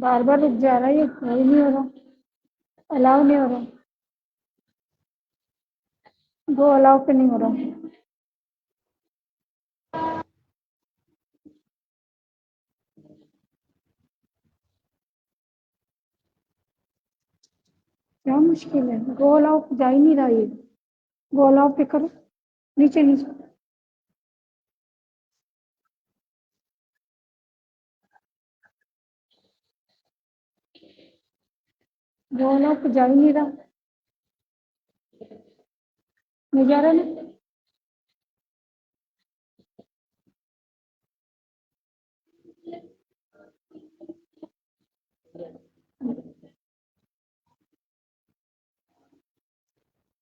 बार बार रुक जा रहा है, ये वही नहीं हो रहा, अलाउ नहीं हो रहा, वो अलाउ पे नहीं हो रहा। क्या मुश्किल है, गो अलाउ पे जा ही नहीं रहा ये। गो अलाउ पे करो, नीचे नीचे, गो अलाउ पे जा ही नहीं रहा, नहीं जा रहा ना।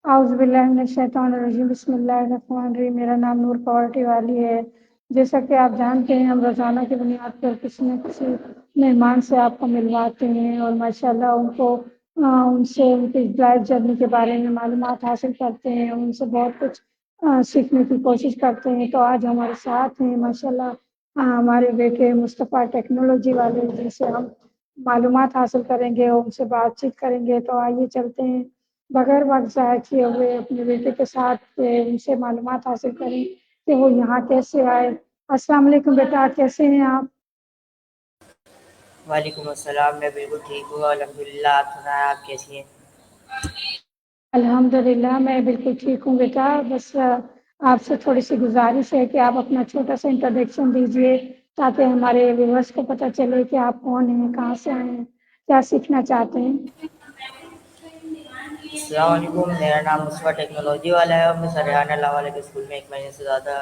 औज़ुबिल्लाहिमिनश्शैतानिर्रजीम, बिस्मिल्लाहिर्रहमानिर्रहीम। मेरा नाम नूर पावर्टी वाली है। जैसा कि आप जानते हैं, हम रोज़ाना की बुनियाद पर किसी न किसी मेहमान से आपको मिलवाते हैं और माशाल्लाह उनसे उनकी लाइफ जर्नी के बारे में मालूमात हासिल करते हैं, उनसे बहुत कुछ सीखने की कोशिश करते हैं। तो आज हमारे साथ हैं माशाल्लाह हमारे बेटे मुस्तफ़ा टेक्नोलॉजी वाले, जिनसे हम मालूमात हासिल करेंगे और उनसे बातचीत करेंगे। तो आइए चलते हैं, बगैर वक्त ज़ाया किए हुए अपने बेटे के साथ उनसे मालूमात हासिल करें कि वो यहाँ कैसे आए। अस्सलाम वालेकुम बेटा, कैसे हैं आप? वालेकुम अस्सलाम। मैं बिल्कुल ठीक हूँ अल्हम्दुलिल्लाह। आप सुनाएं, आप कैसी हैं? अल्हम्दुलिल्लाह मैं बिल्कुल ठीक हूँ बेटा। बस आपसे थोड़ी सी गुजारिश है कि आप अपना छोटा सा इंट्रोडक्शन दीजिए, ताकि हमारे व्यूअर्स को पता चले कि आप कौन हैं, कहाँ से आए हैं, क्या सीखना चाहते हैं। अस्सलाम वालेकुम। मेरा नाम मुस्तफ़ा टेक्नोलॉजी वाला है और मैं सरेहाना लावाला के स्कूल में 1 महीने से ज़्यादा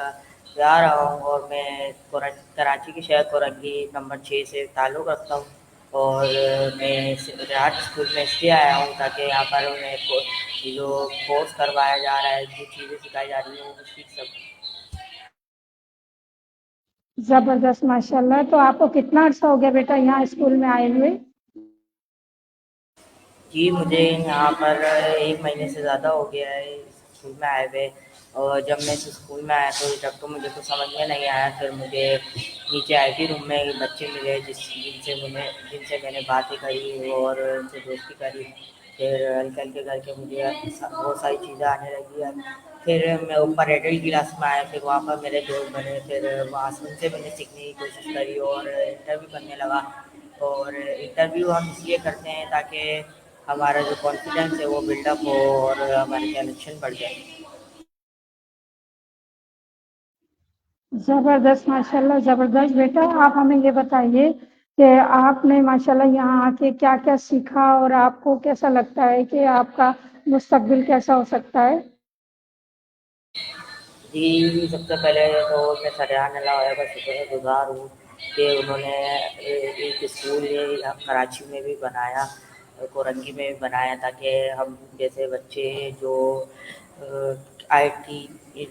जा रहा हूँ और मैं कराची के शहर कोरंगी नंबर 6 से ताल्लुक़ रखता हूँ। और मैं राहत स्कूल में इसलिए आया हूँ ताकि यहाँ पर उन्हें जो कोर्स करवाया जा रहा है, जो चीज़ें सिखाई जा रही हैं, वो मैं सीख सकूँ। ज़बरदस्त, माशाल्लाह। तो आपको कितना अर्सा हो गया बेटा यहाँ स्कूल में आए हुए? जी, मुझे यहाँ पर 1 महीने से ज़्यादा हो गया है स्कूल में आए हुए। और जब मैं इस स्कूल में आया तो जब तो मुझे कुछ समझ में नहीं आया, फिर मुझे नीचे आईटी रूम में बच्चे मिले जिनसे मैंने बातें करी और उनसे दोस्ती करी। फिर हल्के-हल्के करके मुझे बहुत सारी चीज़ें आने लगी अब। फिर मैं ऊपर एडल्ट क्लास में आया, फिर वहाँ पर मेरे दोस्त बने, फिर वहाँ से उनसे मैंने सीखने की कोशिश करी और इंटरव्यू करने लगा। और इंटरव्यू हम इसलिए करते हैं ताकि हमारा जो कॉन्फिडेंस है वो बिल्डअप हो और हमारी कनेक्शन बढ़ जाए। ज़बरदस्त, माशाल्लाह ज़बरदस्त। बेटा आप हमें ये बताइए कि आपने माशाल्लाह यहाँ आके क्या क्या सीखा और आपको कैसा लगता है कि आपका मुस्तकबिल कैसा हो सकता है? जी, सबसे पहले तो मैं सरेआन अल्लाह का शुक्रगुज़ार हूँ कि उन्होंने एक स्कूल ये यहाँ कराची में भी बनाया, कोरंगी में भी बनाया, ताकि हम जैसे बच्चे जो आईटी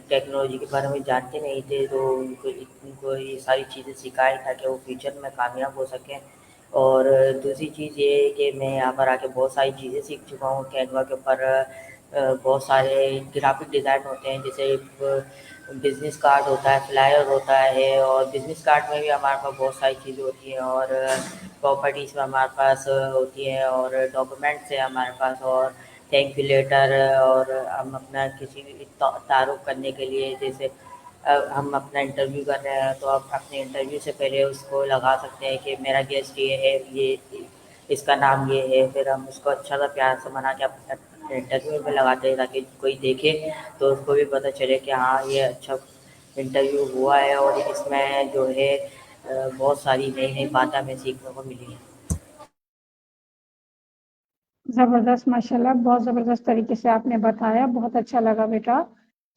टेक्नोलॉजी के बारे में जानते नहीं थे, तो उनको ये सारी चीज़ें सिखाई ताकि वो फ्यूचर में कामयाब हो सकें। और दूसरी चीज़ ये है कि मैं यहाँ पर आके बहुत सारी चीज़ें सीख चुका हूँ। कैनवा के ऊपर बहुत सारे ग्राफिक डिज़ाइन होते हैं, जैसे बिज़नेस कार्ड होता है, फ्लायर होता है, और बिज़नेस कार्ड में भी हमारे पास बहुत सारी चीज़ें होती हैं, और प्रॉपर्टीज़ में हमारे पास होती हैं, और डॉक्यूमेंट्स है हमारे पास, और थैंक यू लेटर, और हम अपना किसी भी तारुफ करने के लिए, जैसे हम अपना इंटरव्यू कर रहे हैं तो आप अपने इंटरव्यू से पहले उसको लगा सकते हैं कि मेरा गेस्ट ये है, ये इसका नाम ये है। फिर हम उसको अच्छा सा प्यार से बना के अपने इंटरव्यू में लगाते हैं ताकि कोई देखे तो उसको भी पता चले कि हाँ, ये अच्छा इंटरव्यू हुआ है और इसमें जो है बहुत सारी नई नई बातें हमें सीखने को मिली हैं। ज़बरदस्त, माशाल्लाह बहुत ज़बरदस्त तरीके से आपने बताया, बहुत अच्छा लगा बेटा।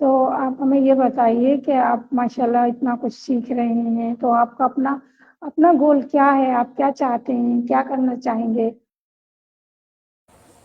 तो आप हमें ये बताइए कि आप माशाल्लाह इतना कुछ सीख रहे हैं, तो आपका अपना अपना गोल क्या है? आप क्या चाहते हैं, क्या करना चाहेंगे?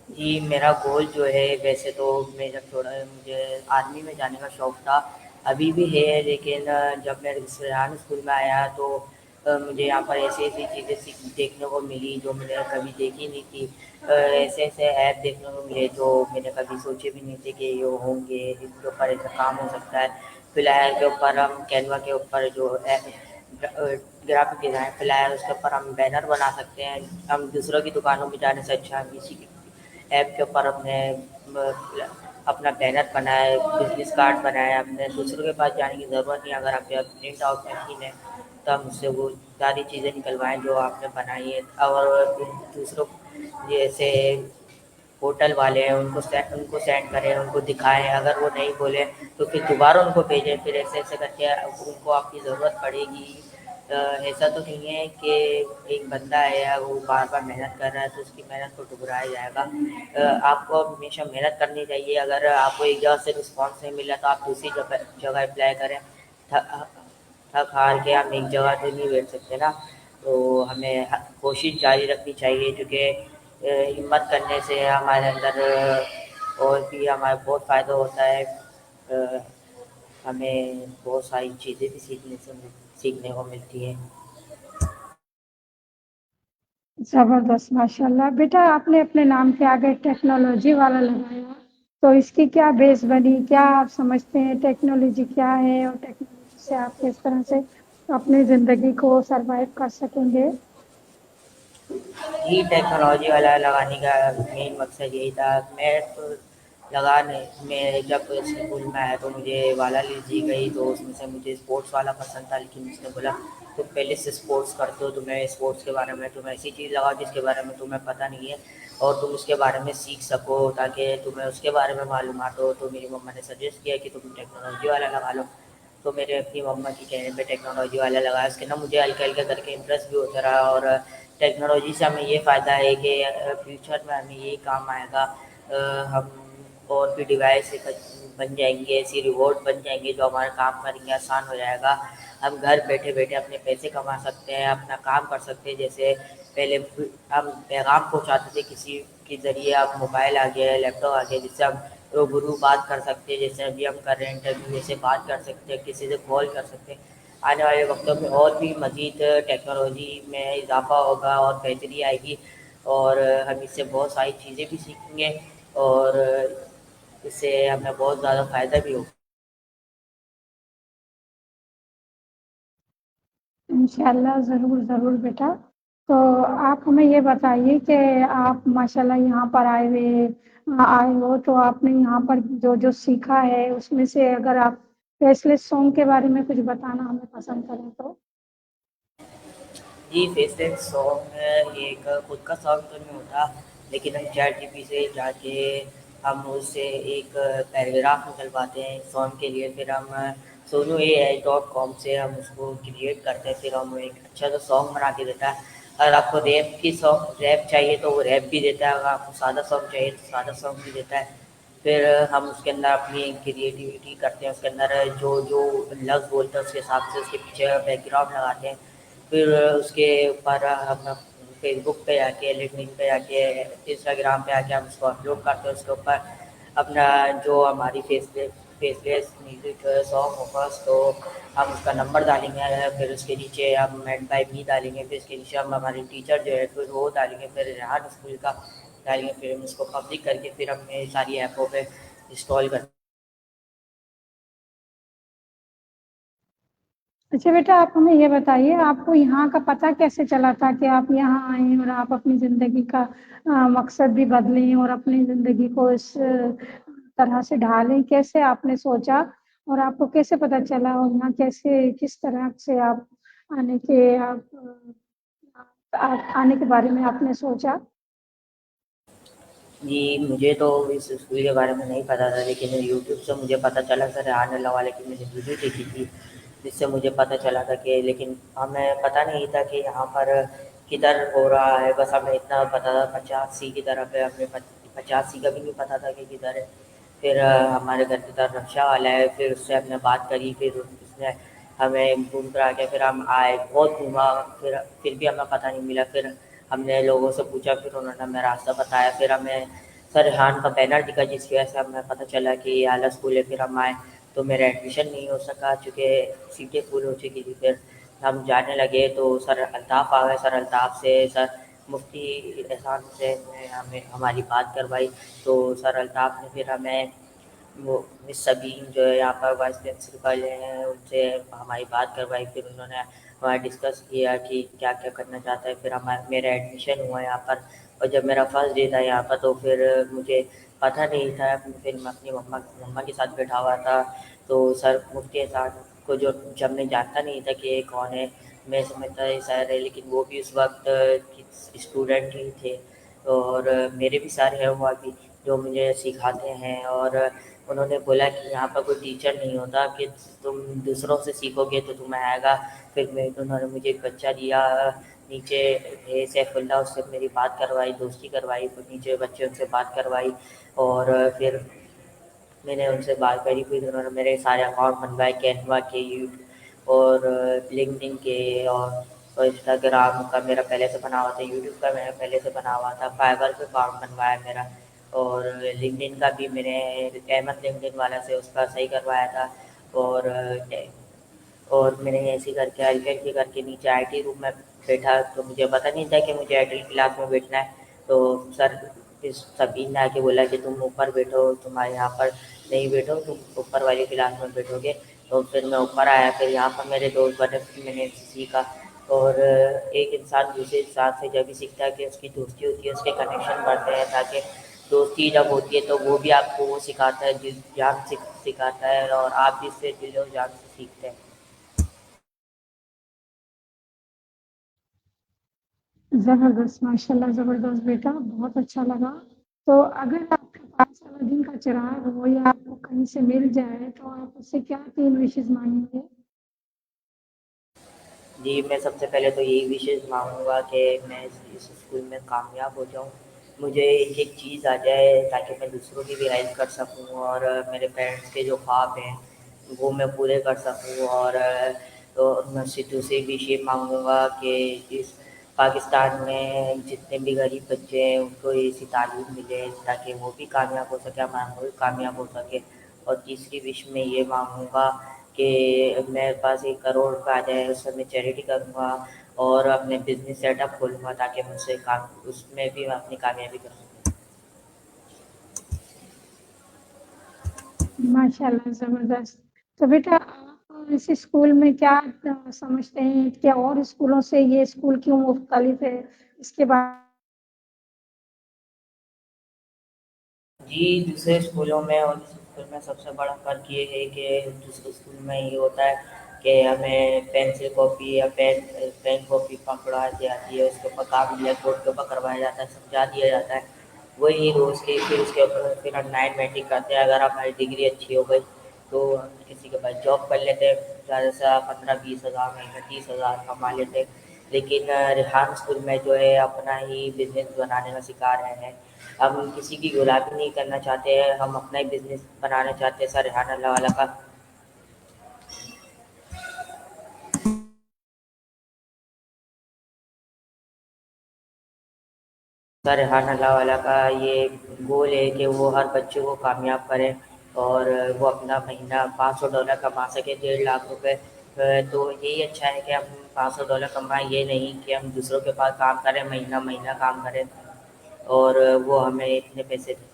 जी, मेरा गोल जो है, वैसे तो मैं जब थोड़ा मुझे आर्मी में जाने का शौक़ था, अभी भी है, लेकिन जब मैं रेहान स्कूल में आया तो मुझे यहाँ पर ऐसी-ऐसी चीज़ें देखने को मिली जो मैंने कभी देखी नहीं थी। ऐसे-ऐसे ऐप देखने को मिले जो मैंने कभी सोचे भी नहीं थे कि ये होंगे, इनके ऊपर ऐसा काम हो सकता है। फ्लायर के ऊपर हम कैनवा के ऊपर जो ऐप ग्राफिक डिज़ाइन फैलाया, उसके ऊपर हम बैनर बना सकते हैं। हम दूसरों की दुकानों में जाने से अच्छा हम इसी ऐप के ऊपर अपने अपना बैनर बनाए, बिजनेस कार्ड बनाए, अपने दूसरों के पास जाने की ज़रूरत नहीं। अगर आपके पास प्रिंट आउट मशीन है तो हम उससे वो सारी चीज़ें निकलवाएं जो आपने बनाई है, और दूसरों जैसे होटल वाले हैं उनको सेंड करें, उनको दिखाएं। अगर वो नहीं बोले तो फिर दोबारा उनको भेजें, फिर ऐसे ऐसे करके उनको आपकी ज़रूरत पड़ेगी। ऐसा तो नहीं है कि एक बंदा है वो बार बार मेहनत कर रहा है तो उसकी मेहनत को ठुकराया जाएगा। आपको हमेशा मेहनत करनी चाहिए। अगर आपको एक जगह से रिस्पॉन्स नहीं मिला तो आप दूसरी जगह जगह अप्लाई करें। थक थक हार के हम एक जगह तो नहीं बैठ सकते ना। तो हमें कोशिश जारी रखनी चाहिए, क्योंकि हिम्मत करने से हमारे अंदर और भी हमारा बहुत फ़ायदा होता है। हमें बहुत सारी चीज़ें भी सीखने को मिलती हैं। जबरदस्त, माशाल्लाह। बेटा आपने अपने नाम के आगे टेक्नोलॉजी वाला लगाया, तो इसकी क्या बेस बनी? क्या आप समझते हैं टेक्नोलॉजी क्या है, और टेक्नोलॉजी से आप किस तरह से अपनी जिंदगी को सरवाइव कर सकेंगे? ही टेक्नोलॉजी वाला लगाने का मेन मकसद यही था। मैं तो लगाने मैं जब स्कूल में आया तो मुझे वाला ली दी गई, तो उसमें से मुझे स्पोर्ट्स वाला पसंद था। लेकिन उसने बोला तुम पहले से स्पोर्ट्स करते हो, तुम्हें स्पोर्ट्स के बारे में तुम ऐसी चीज़ लगाओ जिसके बारे में तुम्हें पता नहीं है और तुम उसके बारे में सीख सको, ताकि तुम्हें उसके बारे में मालूमात हो। तो मेरी मम्मा ने सजेस्ट किया कि तुम टेक्नोलॉजी वाला लगा लो। तो मेरे अपनी मम्मा की कहने पे टेक्नोलॉजी वाला लगाया। उसके ना मुझे हल्का हल्का करके इंटरेस्ट भी होता रहा। और टेक्नोलॉजी से हमें ये फ़ायदा है कि फ्यूचर में हमें यही काम आएगा। हम और भी डिवाइस बन जाएंगे, ऐसी रिवॉर्ड बन जाएंगे जो हमारा काम करेंगे आसान हो जाएगा। हम घर बैठे बैठे अपने पैसे कमा सकते हैं, अपना काम कर सकते हैं। जैसे पहले हम पैगाम पहुंचाते थे किसी के ज़रिए, अब मोबाइल आ गया है, लैपटॉप आ गया, जिससे हम रूबरू बात कर सकते हैं। जैसे अभी हम कर रहे हैं इंटरव्यू, जैसे बात कर सकते हैं, किसी से कॉल कर सकते हैं। आने वाले वक्तों में और भी मज़ीद टेक्नोलॉजी में इजाफा होगा और बेहतरी आएगी, और हम इससे बहुत सारी चीज़ें भी सीखेंगे, और इससे हमें बहुत ज़्यादा फ़ायदा भी होगा। इंशाल्लाह, ज़रूर ज़रूर बेटा। तो आप हमें ये बताइए कि आप माशाल्लाह यहाँ पर आए हो, तो आपने यहाँ पर जो जो सीखा है उसमें से अगर आप फेसलेस सॉन्ग के बारे में कुछ बताना हमें पसंद करें तो? जी, फेसलेस सॉन्ग ये एक खुद का सॉन्ग तो नहीं होता, लेकिन हम चैट जीपी से जाके हम उससे एक पैराग्राफ निकलवाते हैं सॉन्ग के लिए। फिर हम सोनू AI.com से हम उसको क्रिएट करते हैं, फिर हम एक अच्छा सा सॉन्ग बना के देता है। अगर आपको रैप चाहिए तो वो रैप भी देता है, अगर आपको सादा सॉन्ग चाहिए तो सादा सॉन्ग भी देता है। फिर हम उसके अंदर अपनी क्रिएटिविटी करते हैं, उसके अंदर जो जो लफ्ज़ बोलते हैं उसके हिसाब से उसके पीछे बैकग्राउंड लगाते हैं। फिर उसके ऊपर हम फेसबुक पे जाके, लिंक्डइन पे जाके, इंस्टाग्राम पे आके हम उसको अपलोड करते हैं। उसके ऊपर अपना जो हमारी फेसलेस म्यूज़िक सॉन्ग होगा तो हम उसका नंबर डालेंगे, फिर उसके नीचे हम मेड बाय मी डालेंगे, फिर उसके नीचे हम हमारे टीचर जो है फिर वो डालेंगे, फिर रेहान स्कूल का डालेंगे, फिर हम उसको पब्लिक करके फिर अपने सारी ऐपों पे इंस्टॉल कर। अच्छा बेटा, आप हमें ये बताइए, आपको यहाँ का पता कैसे चला था कि आप यहाँ आए और आप अपनी ज़िंदगी का मकसद भी बदलें और अपनी ज़िंदगी को इस तरह से ढालें? कैसे आपने सोचा, और आपको कैसे पता चला, और यहाँ कैसे किस तरह से आप आने के आने के बारे में आपने सोचा? जी, मुझे तो इस स्कूल के बारे में नहीं पता था, लेकिन यूट्यूब से मुझे पता चला। सर रेहान अल्लाह वाले की मैंने वीडियो देखी थी, जिससे मुझे पता चला था कि, लेकिन हमें पता नहीं था कि यहाँ पर किधर हो रहा है। बस हमें इतना पता था 50C की तरफ है, हमें 50C का भी नहीं पता था कि किधर है। फिर हमारे घर की तरफ रक्षा वाला है, फिर उससे हमने बात करी, फिर उसने हमें घूम कर आ गया। फिर हम आए, बहुत घूमा, फिर भी हमें पता नहीं मिला। फिर हमने लोगों से पूछा, फिर उन्होंने हमें रास्ता बताया। फिर हमें सर रेहान का बैनर दिखा, जिसकी वजह से हमें पता चला कि ये आला स्कूल है। फिर हम आए तो मेरा एडमिशन नहीं हो सका, चूँकि सीटें फुल हो चुकी थी। फिर हम जाने लगे तो सर अल्ताफ़ आ गए। सर अल्ताफ़ से सर मुफ्ती एहसान हुसैन ने हमें हमारी बात करवाई। तो सर अल्ताफ़ ने फिर हमें वो मिस सबीन जो है यहाँ पर वाइस प्रिंसिपल हैं, उनसे हमारी बात करवाई। फिर उन्होंने वहाँ डिस्कस किया कि क्या क्या करना चाहता है। फिर मेरा एडमिशन हुआ यहाँ पर, और जब मेरा फर्स्ट डे था यहाँ पर तो फिर मुझे पता नहीं था। फिर मैं अपनी मम्मा मम्मा के साथ बैठा हुआ था, तो सर मुफ्ती साहब को जो जब मैं जानता नहीं था कि ये कौन है, मैं समझता ये सर है, लेकिन वो भी उस वक्त स्टूडेंट ही थे। और मेरे भी सर हैं वो अभी जो मुझे सिखाते हैं। और उन्होंने बोला कि यहाँ पर कोई टीचर नहीं होता, कि तुम दूसरों से सीखोगे तो तुम्हें आएगा। फिर मैं उन्होंने मुझे एक बच्चा दिया नीचे, थे सैफुल्ला, उससे मेरी बात करवाई, दोस्ती करवाई, फिर नीचे बच्चे उनसे बात करवाई। और फिर मैंने उनसे बात करी, फिर उन्होंने मेरे सारे अकाउंट बनवाए, कैनवा के, और लिंक्डइन के, और इंस्टाग्राम का मेरा पहले से बना हुआ था, यूट्यूब का मेरा पहले से बना हुआ था, फाइवर पे अकाउंट बनवाया मेरा। और लिंक्डइन का भी मैंने अहमद लिंक्डइन वाला से उसका सही करवाया था। और मैंने ऐसे ही करके हल्के-हल्के करके नीचे आईटी रूम में बैठा, तो मुझे पता नहीं था कि मुझे आईटी क्लास में बैठना है। तो सर इस सबीन ने आके बोला कि तुम ऊपर बैठो, तुम्हारे यहाँ पर नहीं बैठो, तुम ऊपर वाली क्लास में बैठोगे। तो फिर मैं ऊपर आया, फिर यहाँ पर मेरे दोस्त बने, फिर मैंने सीखा। और एक इंसान दूसरे इंसान से जब भी सीखता है कि उसकी दोस्ती होती है, उसके कनेक्शन बढ़ते हैं, ताकि दोस्ती जब होती है तो वो भी आपको वो सिखाता है, दिल जान सिखाता है, और आप भी इससे दिल और जान से सीखते हैं। ज़बरदस्त, माशाल्लाह ज़बरदस्त बेटा, बहुत अच्छा लगा। तो अगर आपके पास अलादीन का चिराग हो या आपको कहीं से मिल जाए तो आप उससे क्या 3 विशेज़ माँगेंगे? जी, मैं सबसे पहले तो यही विशेज़ माँगूँगा कि मैं इस स्कूल में कामयाब हो जाऊँ। मुझे एक-एक चीज़ आ जाए ताकि मैं दूसरों की भी हेल्प कर सकूँ, और मेरे पेरेंट्स के जो ख्वाब हैं, वो मैं पूरे कर सकूँ। और तो मैं उससे दूसरी विश ये माँगूँगा कि इस पाकिस्तान में जितने भी गरीब बच्चे हैं, उनको ऐसी तालीम मिले ताकि वो भी कामयाब हो सकें, हमारा मुल्क कामयाब हो सके। और तीसरी विश मैं ये माँगूँगा कि मेरे पास 1 करोड़ का आ जाए, उससे मैं चैरिटी करूँगा और अपने बिज़नेस सेटअप खोलूँगा, ताकि मैं उससे काम उसमें भी मैं अपनी कामयाबी कर सकूँ। माशाल्लाह ज़बरदस्त। तो बेटा आप इस स्कूल में क्या समझते हैं, क्या और स्कूलों से ये स्कूल क्यों मुख्तलिफ है? इसके बाद जी, दूसरे स्कूलों में और इस स्कूल में सबसे बड़ा फ़र्क ये है कि दूसरे स्कूल में ये होता है कि हमें पेंसिल कॉपी या पेन कॉपी पकड़ा दी जाती है, उसके ऊपर काम ब्लैक बोर्ड के ऊपर करवाया जाता है, समझा दिया जाता है। वही रोज़ की फिर उसके ऊपर फिर हम 9 मैट्रिक करते हैं, अगर हमारी डिग्री अच्छी हो गई, तो हम किसी के पास जॉब कर लेते हैं, ज़्यादा से ज़्यादा 15-20 हज़ार महीने 30 हज़ार कमा लेते हैं। लेकिन रेहान स्कूल में जो है अपना ही बिज़नेस बनाने का सिखा रहे हैं। हम किसी की गुलामी नहीं करना चाहते हैं, हम अपना ही बिज़नेस बनाना चाहते हैं। सर रेहान अल्लाह वाला का सर रेहान अल्लाह वाला का ये गोल है कि वो हर बच्चे को कामयाब करें, और वो अपना महीना $500 कमा सके, 1.5 लाख रुपए। तो यही अच्छा है कि हम $500 कमाएं, ये नहीं कि हम दूसरों के पास काम करें, महीना महीना काम करें और वो हमें इतने पैसे दें।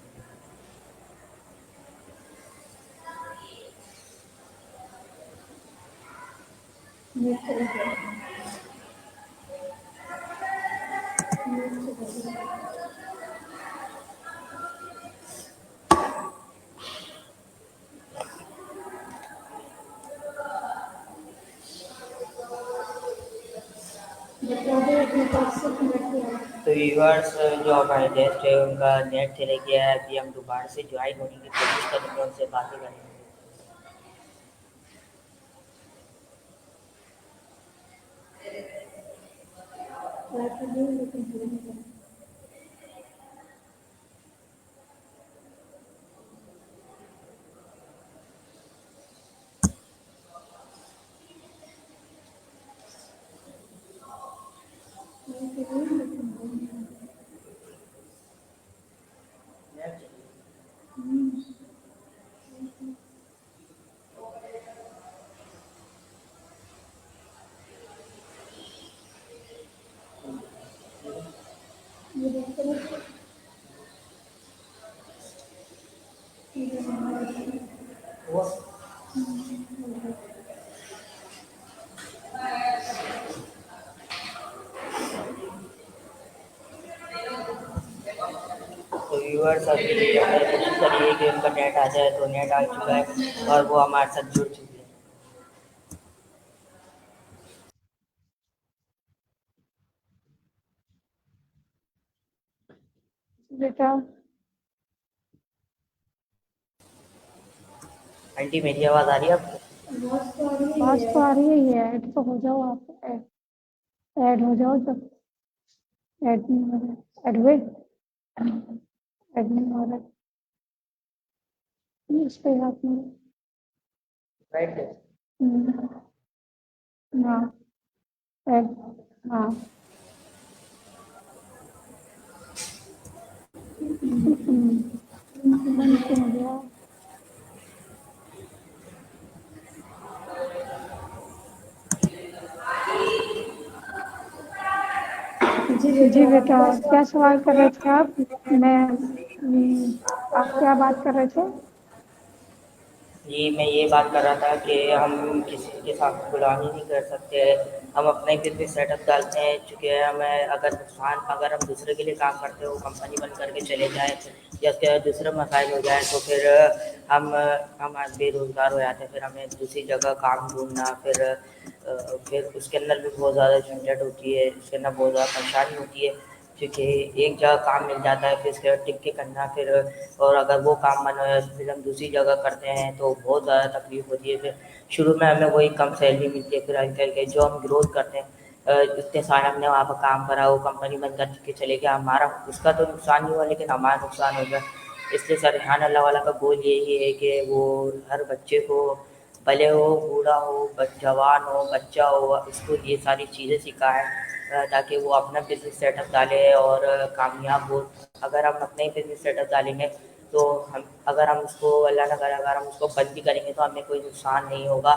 ये सही है। ये सही है। बता दो अपने पास से कनेक्ट किया। तो व्यूअर्स, जो हमारे गेस्ट है उनका नेट चले गया है, अभी हम दोबारा से ज्वाइन होने की कोशिश करेंगे, उनसे बातें करेंगे। ट्राई कर रही हूँ लेकिन हो नहीं रहा। ट्राई कर रही हूँ लेकिन हो नहीं रहा। नेट चले हुँ। ये देखते रहो। ये हमारा हुआ। हुँ, हो गया। सभी हमने कोशिश करी है कि उनका नेट आ जाए, तो नेट आ चुका है और वो हमारे साथ जुड़ चुकी है। बेटा आंटी मेरी आवाज़ आ रही है आपको? आवाज तो आ रही है, ये ऐड तो हो जाओ, आप ऐड हो जाओ, जब ऐड नहीं हो रहा, ऐड हुए, ऐड नहीं हो रहा, इस पे हाथ में। राइट। हम्म, हाँ ऐड, हाँ बंद क्यों हो गया? जी बेटा, क्या सवाल कर रहे थे आप? मैं आप क्या बात कर रहे थे? जी मैं ये बात कर रहा था कि हम किसी के साथ गुलामी नहीं कर सकते। हम अपना ही बिजनेस सेटअप डालते हैं, चूँकि हमें अगर हम दूसरे के लिए काम करते हो, कंपनी बंद करके चले जाएँ या उसके दूसरे मसाइल हो जाए, तो फिर हम आज बेरोज़गार हो जाते हैं। फिर हमें दूसरी जगह काम ढूँढना, फिर उसके अंदर भी बहुत ज़्यादा झंझट होती है, उसके अंदर बहुत ज़्यादा परेशानी होती है, क्योंकि एक जगह काम मिल जाता है, फिर उसके बाद टिक के करना, फिर और अगर वो काम बना है फिर हम दूसरी जगह करते हैं तो बहुत ज़्यादा तकलीफ होती है। फिर शुरू में हमें वही कम सैलरी मिलती है, फिर आगे चल के जो हम ग्रोथ करते हैं, इतने साल हमने वहाँ पर काम करा, वो कंपनी बंद कर के चले गया, हमारा उसका तो नुकसान नहीं हुआ लेकिन हमारा नुकसान हो गया। इसलिए सरहान अल्लाह वाला का गोल यही है कि वो हर बच्चे को, भले हो बूढ़ा हो जवान हो बच्चा हो, उसको ये सारी चीज़ें सिखाएं, ताकि वो अपना बिजनेस सेटअप डाले और कामयाब हो। अगर हम अपना ही बिजनेस सेटअप डालेंगे तो हम उसको अल्लाह ना करे अगर हम उसको बंद भी करेंगे तो हमें कोई नुकसान नहीं होगा,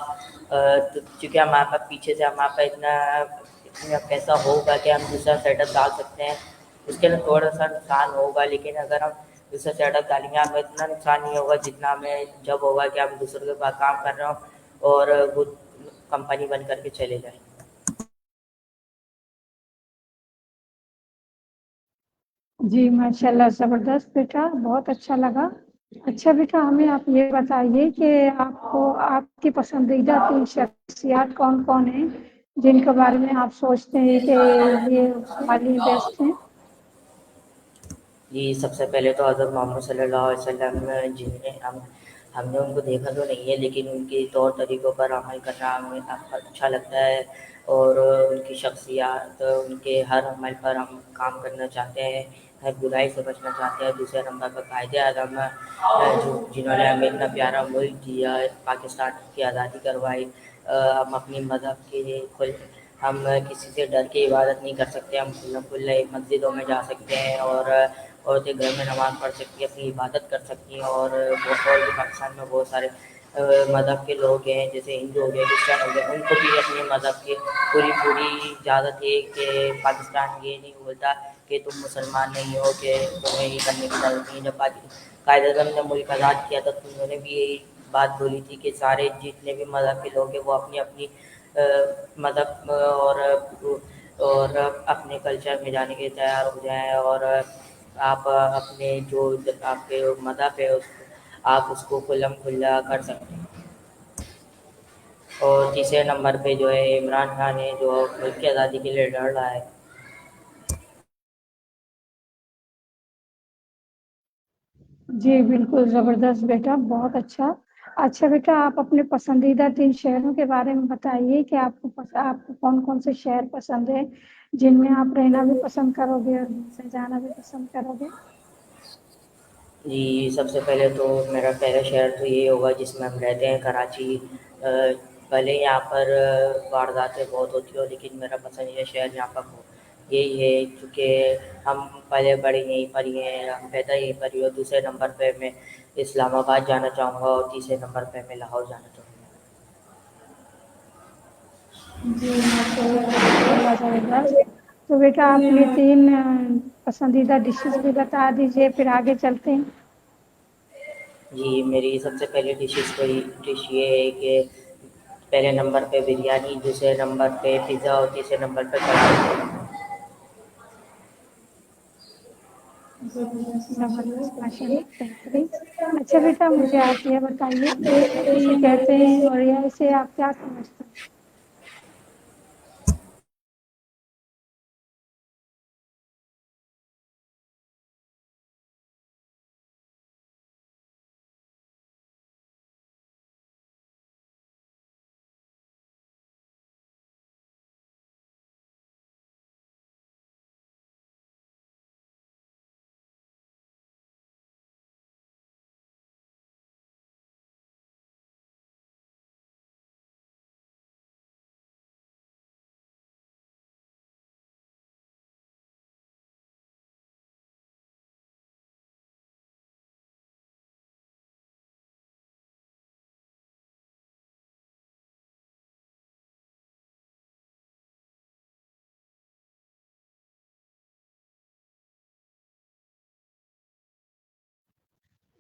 तो क्योंकि हमारे पास पीछे से हमारे पास इतना पैसा होगा कि हम दूसरा सेटअप डाल सकते हैं। उसके लिए थोड़ा सा नुकसान होगा, लेकिन अगर हम दूसरा सेटअप डालेंगे हमें इतना नुकसान नहीं होगा जितना हमें जब होगा कि हम दूसरों के पास काम कर रहे हो और वो कंपनी बंद करके चले जाए। जी माशाल्लाह, ज़बरदस्त बेटा, बहुत अच्छा लगा। अच्छा बेटा, हमें आप ये बताइए कि आपको आपकी पसंदीदा 3 शख्सियत कौन-कौन हैं, जिनके बारे में आप सोचते हैं कि ये हमारे लिए बेस्ट हैं? जी सबसे पहले तो हज़रत मोहम्मद सल्लल्लाहु अलैहि वसल्लम, जिन्हें हमने उनको देखा तो नहीं है लेकिन उनके तौर तरीक़ों पर अमल करना हमें अच्छा लगता है और उनकी शख्सियत, उनके हर अमल पर हम काम करना चाहते हैं, हर बुराई से बचना चाहते हैं। दूसरे नंबर पर कायदे-आज़म जिन्होंने हमें इतना प्यारा मुल्क दिया, पाकिस्तान की आज़ादी करवाई। हम अपनी मज़हब के लिए हम किसी से डर के इबादत नहीं कर सकते, हम खुले मस्जिदों में जा सकते हैं और औरतें घर में नमाज़ पढ़ सकती हैं, अपनी इबादत कर सकती हैं और भी पाकिस्तान में बहुत सारे मज़हब के लोग हैं, जैसे हिंदू हो गए, क्रिश्चियन हो गए, उनको भी अपने मज़हब की पूरी इजाज़त है कि पाकिस्तान ये नहीं बोलता कि तुम मुसलमान नहीं हो, कि तुम्हें ये करने की इजाज़त नहीं है। जब कायदे-आज़म ने मुल्क आज़ाद किया था तो उन्होंने भी यही बात बोली थी कि सारे जितने भी मज़हब के लोग हैं वो अपनी-अपनी मज़हब और अपने कल्चर में जाने के लिए तैयार हो जाएँ और आप अपने जो आपके मज़हब है आप उसको खुल्लम-खुल्ला कर सकते हैं। और तीसरे नंबर पे जो है इमरान खान है, जो मुल्क की आज़ादी के लिए लड़ रहा है। जी, बिल्कुल ज़बरदस्त बेटा, बहुत अच्छा। अच्छा बेटा, आप अपने पसंदीदा 3 शहरों के बारे में बताइए कि आपको कौन-कौन से शहर पसंद हैं, जिनमें आप रहना भी पसंद करोगे और घूमने जाना भी पसंद करोगे? जी, सबसे पहले तो मेरा पहला शहर तो यही होगा जिसमें हम रहते हैं, कराची। भले यहाँ पर वारदातें बहुत होती हो लेकिन मेरा पसंदीदा शहर यहाँ पर हो यही है, क्योंकि हम पले-बड़े यहीं पर ही हैं, हम पैदा यहीं पर ही हुए। दूसरे नंबर पे मैं इस्लामाबाद जाना चाहूँगा और तीसरे नंबर पे मैं लाहौर जाना चाहूँगा। जी, माशाल्लाह ज़बरदस्त। तो बेटा आप ये 3 पसंदीदा डिशेज़ भी बता दीजिए, फिर आगे चलते हैं। जी, मेरी सबसे पहली डिश ये है कि पहले नंबर पे बिरयानी, दूसरे नंबर पे पिज़्ज़ा और तीसरे नंबर पे कढ़ाई। زبردست، ماشاء اللہ، بہترین۔ اچھا بیٹا، مجھے آپ یہ بتائیے کہ اسے کہتے ہیں اور یا اسے آپ کیا سمجھتے ہیں؟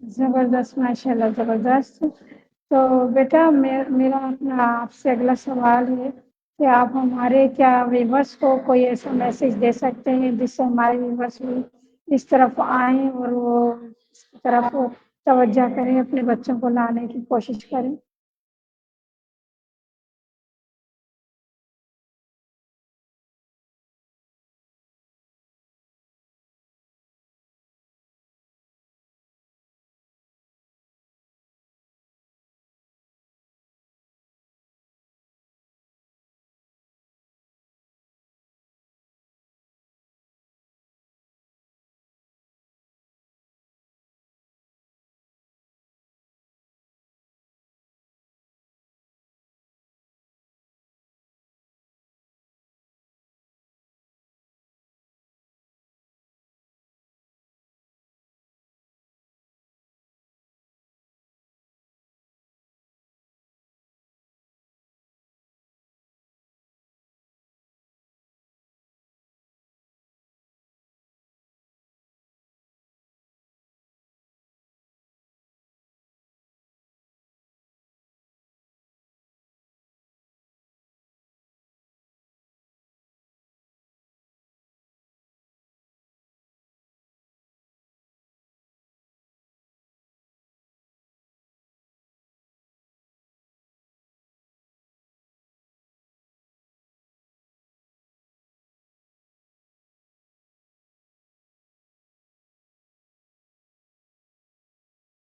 زبردست، ماشاء اللہ، زبردست۔ تو بیٹا میرا اپنا آپ سے اگلا سوال ہے کہ آپ ہمارے کیا ویورس کو کوئی ایسا میسج دے سکتے ہیں جس سے ہمارے ویورس بھی اس طرف آئیں اور وہ اس کی طرف توجہ کریں، اپنے بچوں کو لانے کی کوشش کریں؟